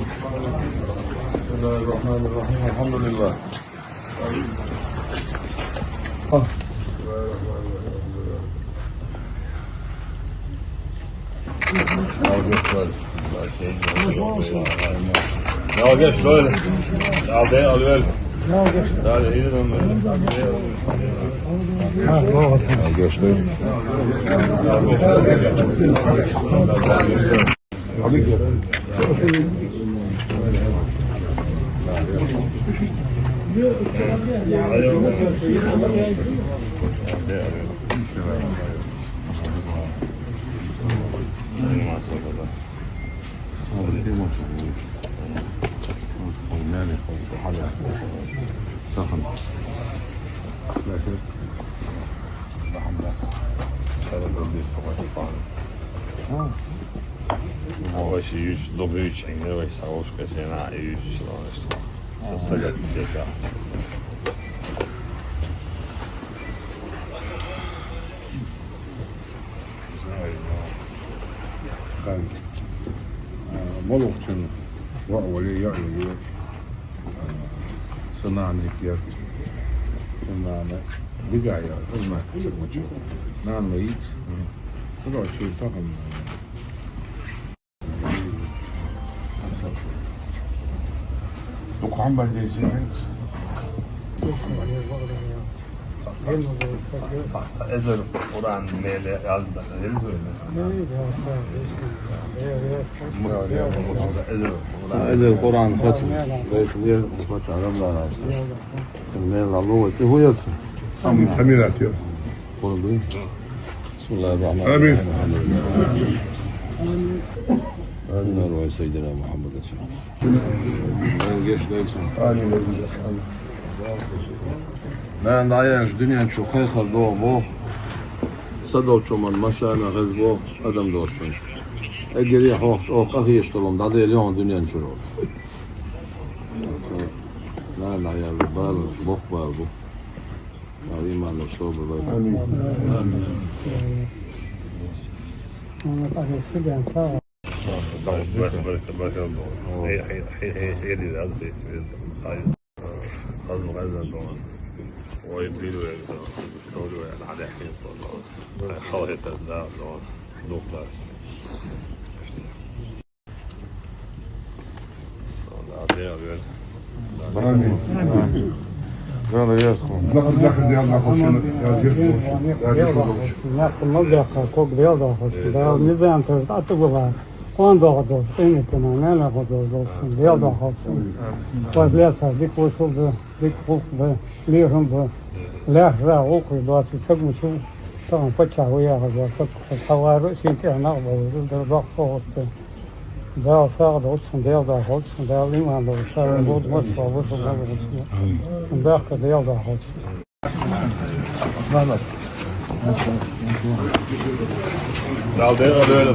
Bismillahirrahmanirrahim. Elhamdülillah. Ya geç böyle. Al de al öyle. Hadi iyi dön böyle. Ya geç böyle. Hadi gel. Ось już dobry cień, weź sałożkę się na i już co sobie zbiega. Молокчин вали яли сananik yak sanane digaya olma sıkmaçı nan mı hiç sonra şu takım Dokhan belediyesi Ezel oran mele yazdı. Ezel Ezel Kur'an hatım. Beytler muhabbet adamlar arasında. Ne Allah ve huyat. Amin atıyor. Bunu duyun. Bismillahirrahmanirrahim. Amin. Amin ve seyyidina Muhammed sallallahu. Geç dersin. Amin. Ben dayaş dünyanın çok hayal doğumu. Sadol çoman maşana gazbo adam doğsun. Eğer ya hoş ahi iştolum da değil yon dünyanın çoğu. La ya bal bok bal bu. İmanla sobu bal. Amin. Amin. Bakalım. Hey هذا مغزى طبعا ويبديله يقولوا على حين خواهية لا لو كلاس Amin. Rada yazko. Dakle da Allah hoćemo kog belda hoće da ne znam to to bova quando do tem que não é lá do belda hoće pa lesa dik usul dik da lehom da lehra oku da se sagmuću tamo počao ja ga to tavaru sinti ana da da hoće da sad hoće belda hoće da ima da sad bod mod pa bod da kad belda hoće Dal de öyle.